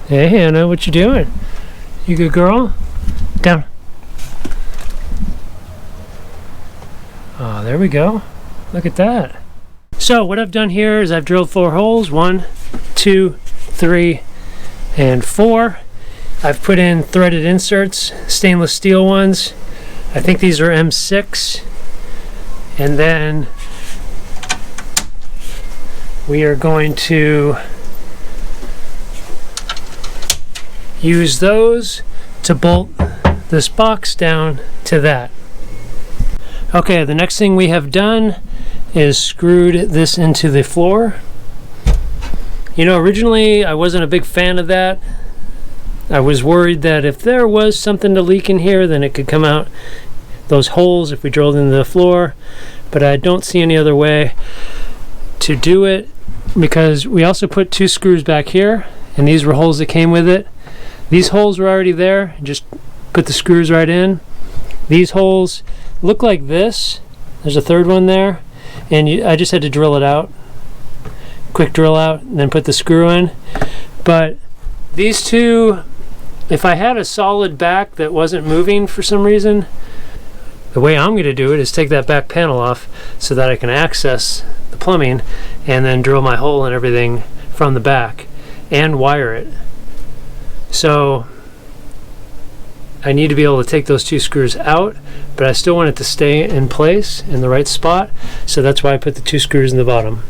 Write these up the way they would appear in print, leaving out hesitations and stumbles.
Hey Hannah, what you doing? You good girl? Down. Oh, there we go. Look at that. So what I've done here is I've drilled 4 holes. 1, 2, 3, and 4. I've put in threaded inserts, stainless steel ones. I think these are M6. And then we are going to use those to bolt this box down to that. Okay, the next thing we have done is screwed this into the floor. You know, originally I wasn't a big fan of that. I was worried that if there was something to leak in here, then it could come out those holes if we drilled into the floor. But I don't see any other way to do it, because we also put 2 screws back here, and these were holes that came with it. These holes were already there, just put the screws right in. These holes look like this. There's a third one there, and I just had to drill it out. Quick drill out, and then put the screw in. But these 2, if I had a solid back that wasn't moving for some reason, the way I'm going to do it is take that back panel off so that I can access the plumbing and then drill my hole and everything from the back and wire it. So I need to be able to take those 2 screws out, but I still want it to stay in place in the right spot, so that's why I put the 2 screws in the bottom.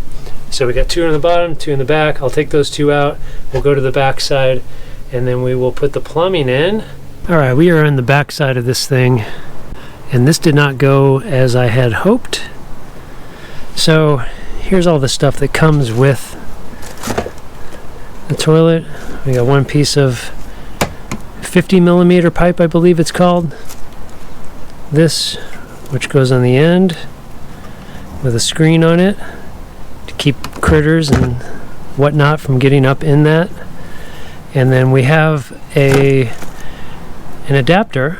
So we got 2 on the bottom, 2 in the back. I'll take those 2 out. We'll go to the back side, and then we will put the plumbing in. All right, we are on the back side of this thing, and this did not go as I had hoped. So here's all the stuff that comes with the toilet. We got 1 piece of 50mm pipe, I believe it's called. This, which goes on the end with a screen on it to keep critters and whatnot from getting up in that. And then we have an adapter,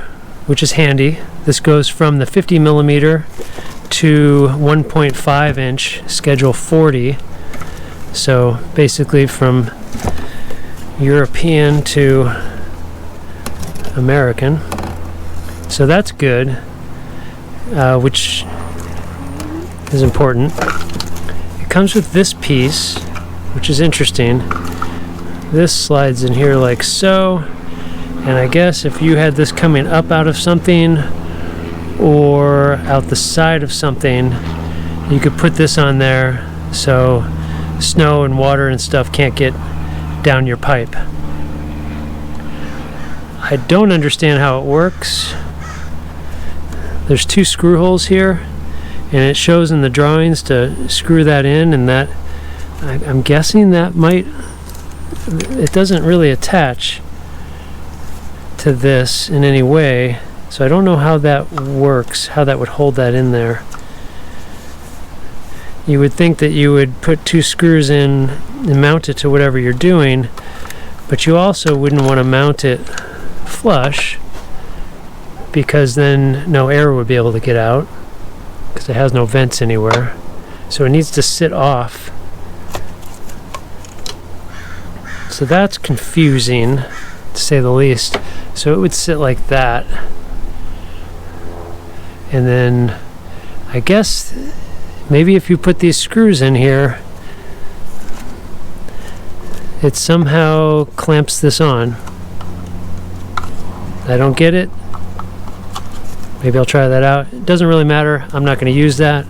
which is handy. This goes from the 50mm to 1.5 inch schedule 40. So basically from European to American. So that's good, which is important. It comes with this piece, which is interesting. This slides in here like so, and I guess if you had this coming up out of something or out the side of something, you could put this on there so snow and water and stuff can't get down your pipe. I don't understand how it works. There's 2 screw holes here, and it shows in the drawings to screw that in, and that I'm guessing that it doesn't really attach to this in any way, so I don't know how that works, how that would hold that in there. You would think that you would put 2 screws in and mount it to whatever you're doing, but you also wouldn't want to mount it flush, because then no air would be able to get out, because it has no vents anywhere. So it needs to sit off. So that's confusing, to say the least. So it would sit like that, and then I guess maybe if you put these screws in here, it somehow clamps this on. I don't get it. Maybe I'll try that out. It doesn't really matter. I'm not going to use that.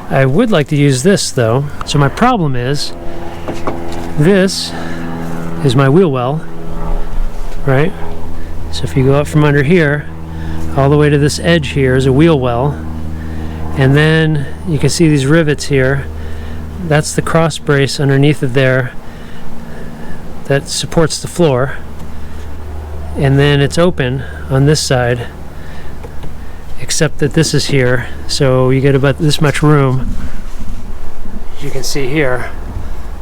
I would like to use this though. So my problem is, this is my wheel well, right? So if you go up from under here, all the way to this edge here is a wheel well. And then you can see these rivets here. That's the cross brace underneath of there that supports the floor. And then it's open on this side, except that this is here, so you get about this much room. As you can see here,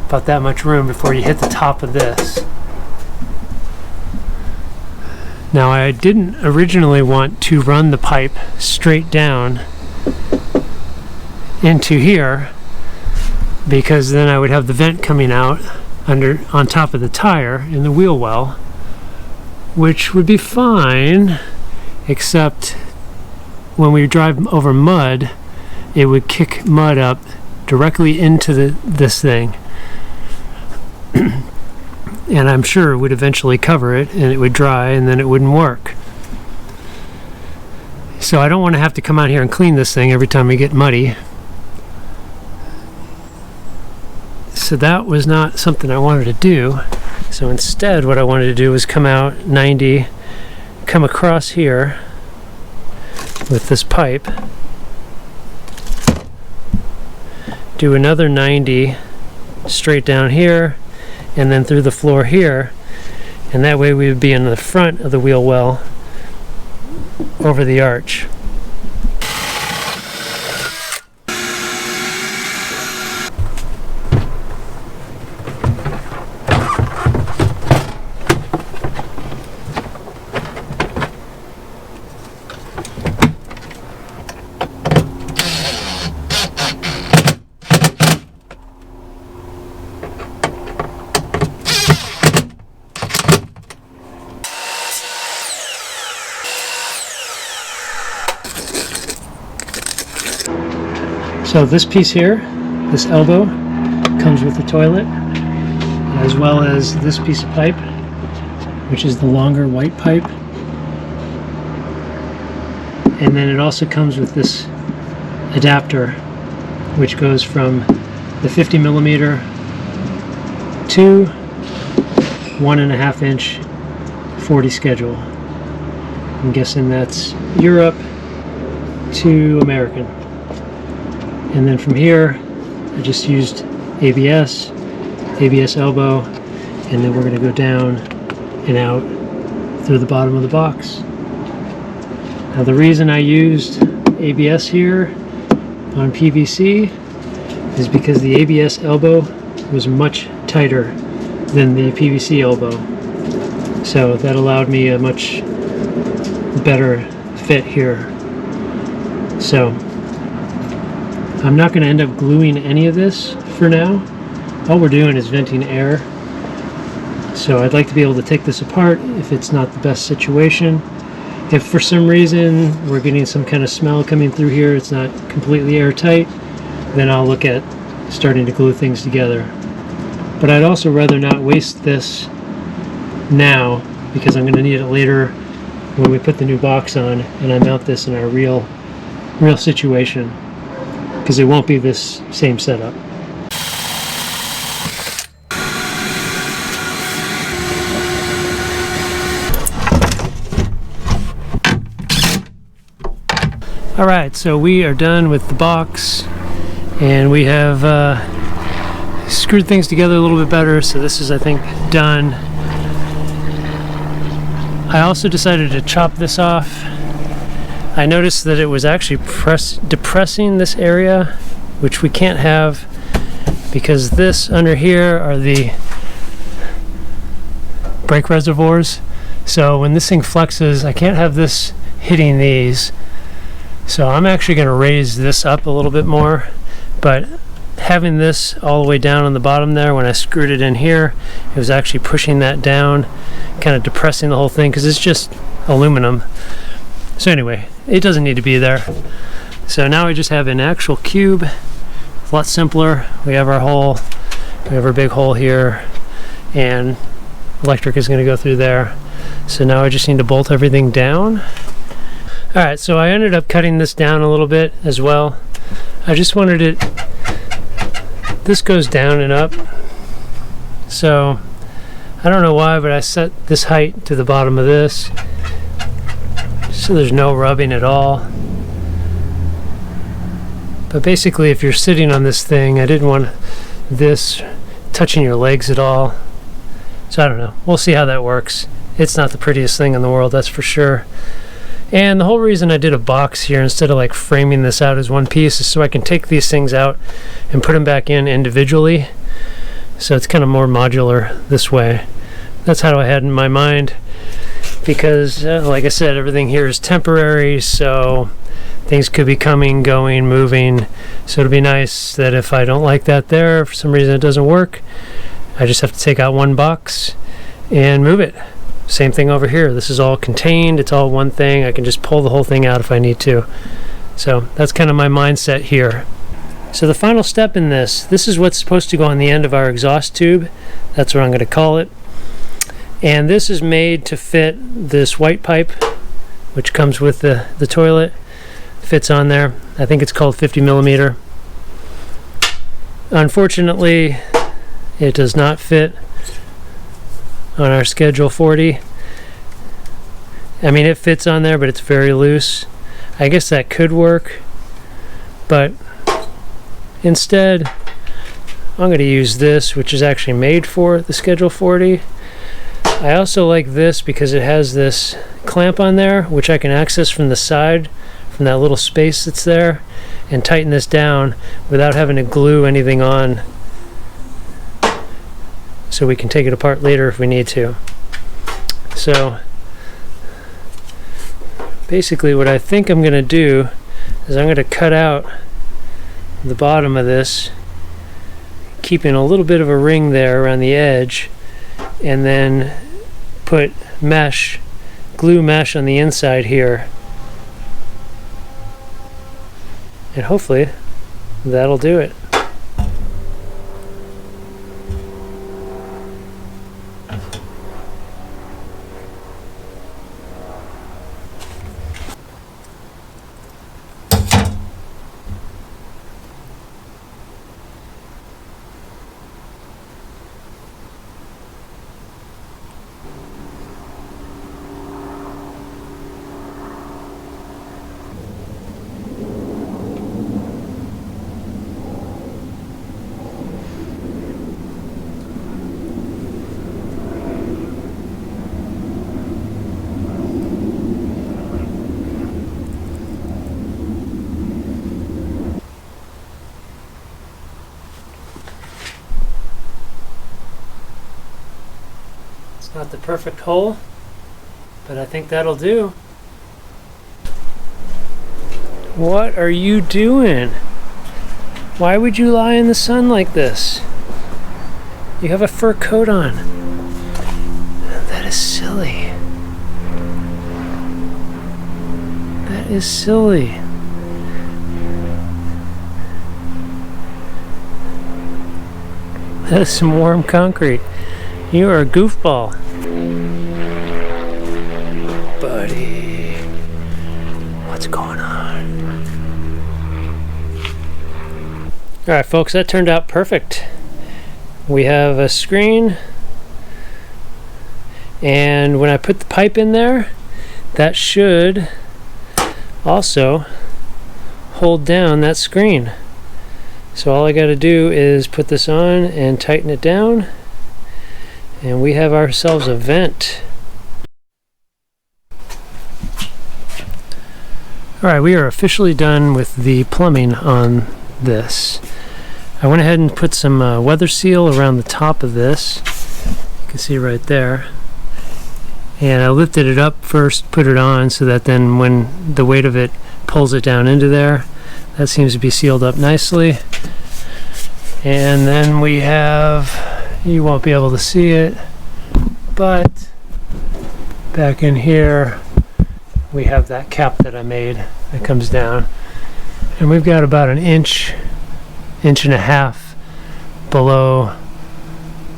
about that much room before you hit the top of this. Now I didn't originally want to run the pipe straight down into here, because then I would have the vent coming out. on top of the tire in the wheel well, which would be fine, except when we drive over mud, it would kick mud up directly into this thing. And I'm sure it would eventually cover it and it would dry and then it wouldn't work. So I don't want to have to come out here and clean this thing every time we get muddy. So that was not something I wanted to do. So instead what I wanted to do was come out 90, come across here with this pipe, do another 90 straight down here, and then through the floor here, and that way we would be in the front of the wheel well over the arch. So this piece here, this elbow, comes with the toilet, as well as this piece of pipe, which is the longer white pipe. And then it also comes with this adapter, which goes from the 50 millimeter to 1.5 inch 40 schedule. I'm guessing that's Europe to American. And then from here, I just used ABS elbow, and then we're going to go down and out through the bottom of the box. Now the reason I used ABS here on PVC is because the ABS elbow was much tighter than the PVC elbow. So that allowed me a much better fit here. So I'm not going to end up gluing any of this for now. All we're doing is venting air. So I'd like to be able to take this apart if it's not the best situation. If for some reason we're getting some kind of smell coming through here, it's not completely airtight, then I'll look at starting to glue things together. But I'd also rather not waste this now, because I'm going to need it later when we put the new box on and I mount this in our real situation, because it won't be this same setup. Alright, so we are done with the box, and we have screwed things together a little bit better, so this is, I think, done. I also decided to chop this off. I noticed that it was actually depressing this area, which we can't have, because this under here are the brake reservoirs. So when this thing flexes, I can't have this hitting these. So I'm actually going to raise this up a little bit more, but having this all the way down on the bottom there, when I screwed it in here, it was actually pushing that down, kind of depressing the whole thing, because it's just aluminum. So anyway, it doesn't need to be there. So now we just have an actual cube. It's a lot simpler. We have our hole, we have our big hole here, and electric is going to go through there. So now I just need to bolt everything down. Alright, so I ended up cutting this down a little bit as well. I just wanted it, this goes down and up. So I don't know why, but I set this height to the bottom of this, so there's no rubbing at all. But basically, if you're sitting on this thing, I didn't want this touching your legs at all. So I don't know. We'll see how that works. It's not the prettiest thing in the world, that's for sure. And the whole reason I did a box here instead of like framing this out as one piece is so I can take these things out and put them back in individually. So it's kind of more modular this way. That's how I had in my mind, because like I said, everything here is temporary, so things could be coming, going, moving. So it'd be nice that if I don't like that there, for some reason it doesn't work, I just have to take out one box and move it. Same thing over here. This is all contained. It's all one thing. I can just pull the whole thing out if I need to. So that's kind of my mindset here. So the final step in this is what's supposed to go on the end of our exhaust tube. That's what I'm going to call it. And this is made to fit this white pipe, which comes with the toilet. Fits on there. I think it's called 50 millimeter. Unfortunately, it does not fit on our Schedule 40. I mean, it fits on there, but it's very loose. I guess that could work, but instead I'm going to use this, which is actually made for the Schedule 40. I also like this because it has this clamp on there, which I can access from the side, from that little space that's there, and tighten this down without having to glue anything on, so we can take it apart later if we need to. So basically what I think I'm going to do is I'm going to cut out the bottom of this, keeping a little bit of a ring there around the edge, and then put mesh, glue mesh on the inside here, and hopefully that'll do it. Not the perfect hole, but I think that'll do. What are you doing? Why would you lie in the sun like this? You have a fur coat on. That is silly. That is silly. That is some warm concrete. You are a goofball. Buddy. What's going on? Alright folks, that turned out perfect. We have a screen, and when I put the pipe in there, that should also hold down that screen. So all I got to do is put this on and tighten it down, and we have ourselves a vent. Alright, we are officially done with the plumbing on this. I went ahead and put some weather seal around the top of this. You can see right there. And I lifted it up first, put it on, so that then when the weight of it pulls it down into there, that seems to be sealed up nicely. And then we have, you won't be able to see it, but back in here we have that cap that I made that comes down, and we've got about an inch and a half below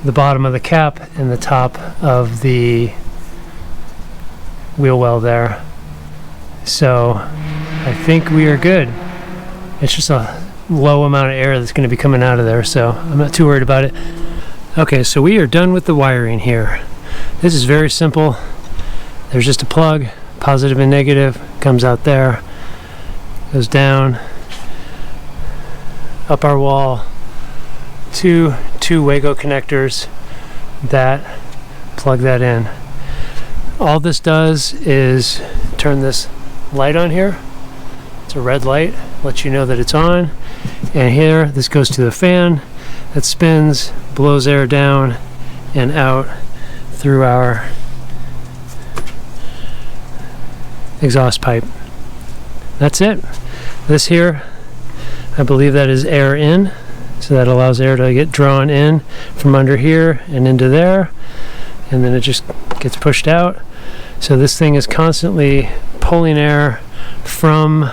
the bottom of the cap and the top of the wheel well there. So I think we are good. It's just a low amount of air that's going to be coming out of there, so I'm not too worried about it. Okay, so we are done with the wiring here. This is very simple. There's just a plug, positive and negative, comes out there, goes down, up our wall, two Wago connectors that plug that in. All this does is turn this light on here. It's a red light, lets you know that it's on. And here, this goes to the fan that spins, blows air down and out through our exhaust pipe. That's it. This here, I believe that is air in, So that allows air to get drawn in from under here and into there, and then it just gets pushed out. So this thing is constantly pulling air from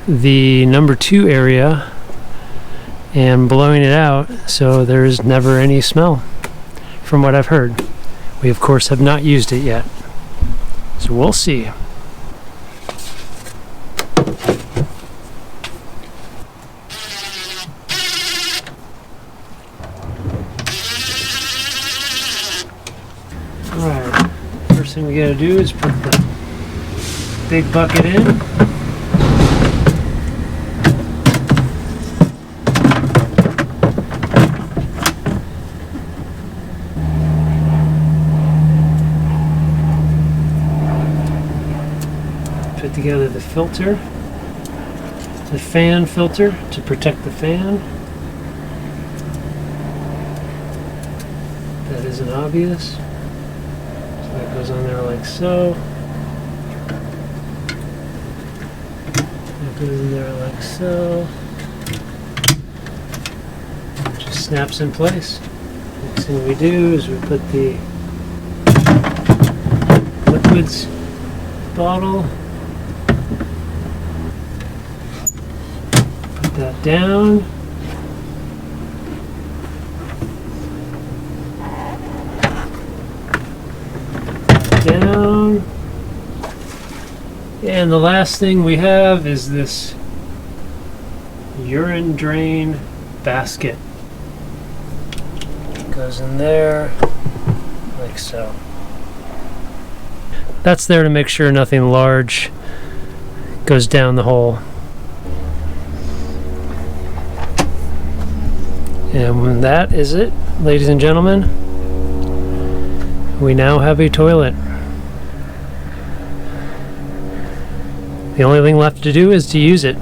the number 2 area and blowing it out, so there's never any smell, from what I've heard. We of course have not used it yet, so we'll see. Alright, first thing we gotta do is put the big bucket in. Put together the filter, the fan filter to protect the fan. That isn't obvious. So that goes on there like so. That goes in there like so. It just snaps in place. Next thing we do is we put the liquids bottle, put that down. Down. And the last thing we have is this urine drain basket. Goes in there like so. That's there to make sure nothing large goes down the hole. And that is it, ladies and gentlemen. We now have a toilet. The only thing left to do is to use it.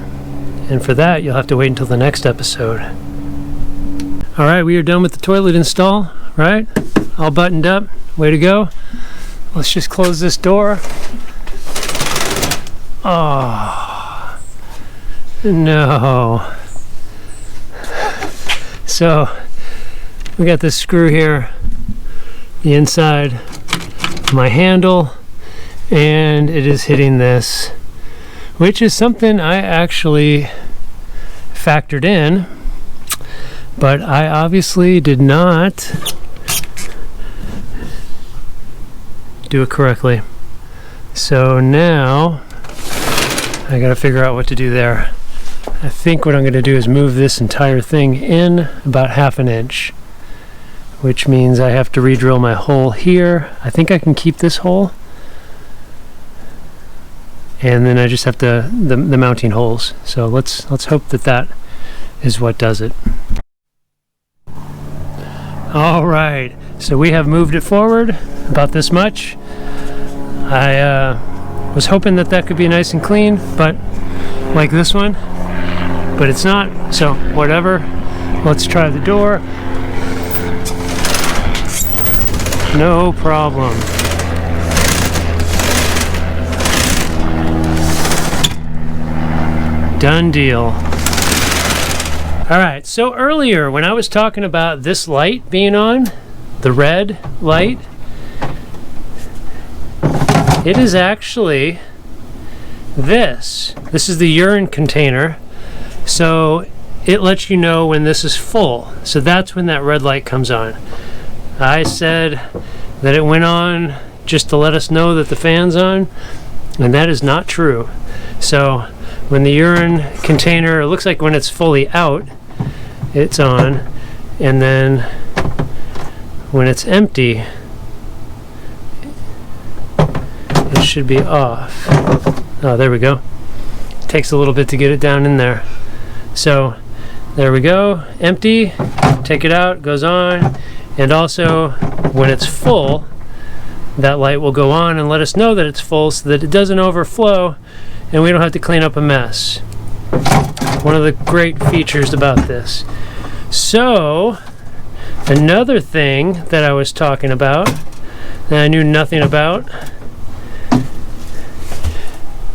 And for that, you'll have to wait until the next episode. Alright, we are done with the toilet install, right? All buttoned up. Way to go. Let's just close this door. Oh, no. So, we got this screw here, the inside of my handle, and it is hitting this, which is something I actually factored in, but I obviously did not do it correctly. So now I gotta figure out what to do there. I think what I'm gonna do is move this entire thing in about 1/2 inch, which means I have to re-drill my hole here. I think I can keep this hole, and then I just have to the mounting holes. So let's hope that that is what does it. All right, so we have moved it forward about this much. I was hoping that that could be nice and clean, but like this one, but it's not, so whatever. Let's try the door. No problem. Done deal. Alright, so earlier when I was talking about this light being on, the red light, it is actually this. This is the urine container, so it lets you know when this is full. So that's when that red light comes on. I said that it went on just to let us know that the fan's on, and that is not true. So when the urine container, it looks like when it's fully out, it's on, and then when it's empty, it should be off. Oh, there we go. Takes a little bit to get it down in there. So there we go, empty, take it out, goes on, and also when it's full, that light will go on and let us know that it's full so that it doesn't overflow and we don't have to clean up a mess. One of the great features about this. So, another thing that I was talking about that I knew nothing about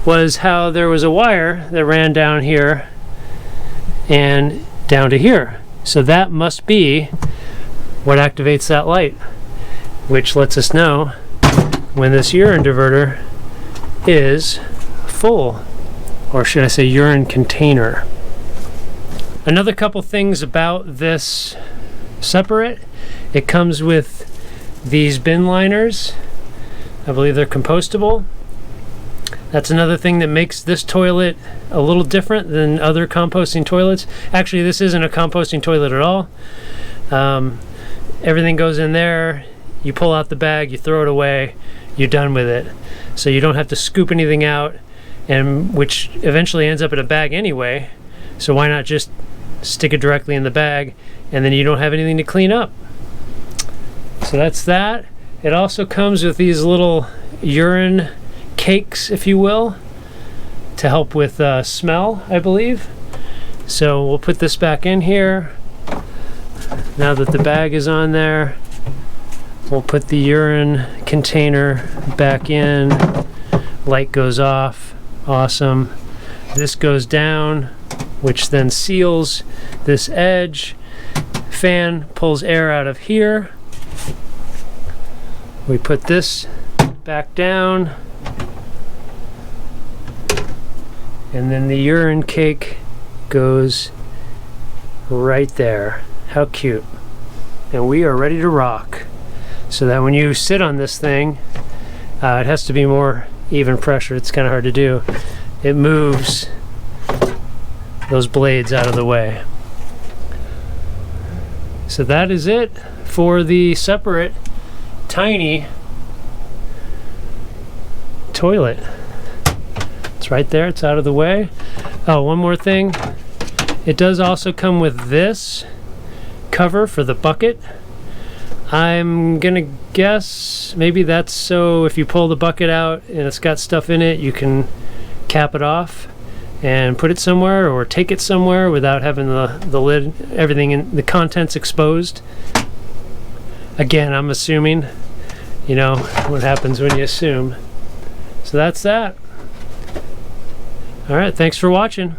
was how there was a wire that ran down here and down to here. So that must be what activates that light, which lets us know when this urine diverter is full, or should I say urine container. Another couple things about this Separett, it comes with these bin liners. I believe they're compostable. That's another thing that makes this toilet a little different than other composting toilets. Actually, this isn't a composting toilet at all. Everything goes in there, you pull out the bag, you throw it away, you're done with it. So you don't have to scoop anything out, and which eventually ends up in a bag anyway. So why not just stick it directly in the bag, and then you don't have anything to clean up. So that's that. It also comes with these little urine cakes, if you will, to help with smell, I believe. So we'll put this back in here. Now that the bag is on there, we'll put the urine container back in. Light goes off. Awesome. This goes down, which then seals this edge. Fan pulls air out of here. We put this back down, and then the urine cake goes right there. How cute. And we are ready to rock. So that when you sit on this thing, it has to be more even pressure. It's kind of hard to do. It moves those blades out of the way. So that is it for the Separett Tiny toilet. It's right there, it's out of the way. Oh, one more thing. It does also come with this cover for the bucket. I'm gonna guess maybe that's so if you pull the bucket out and it's got stuff in it, you can cap it off and put it somewhere, or take it somewhere without having the lid, everything in the contents exposed. Again, I'm assuming, you know what happens when you assume. So that's that. All right, thanks for watching.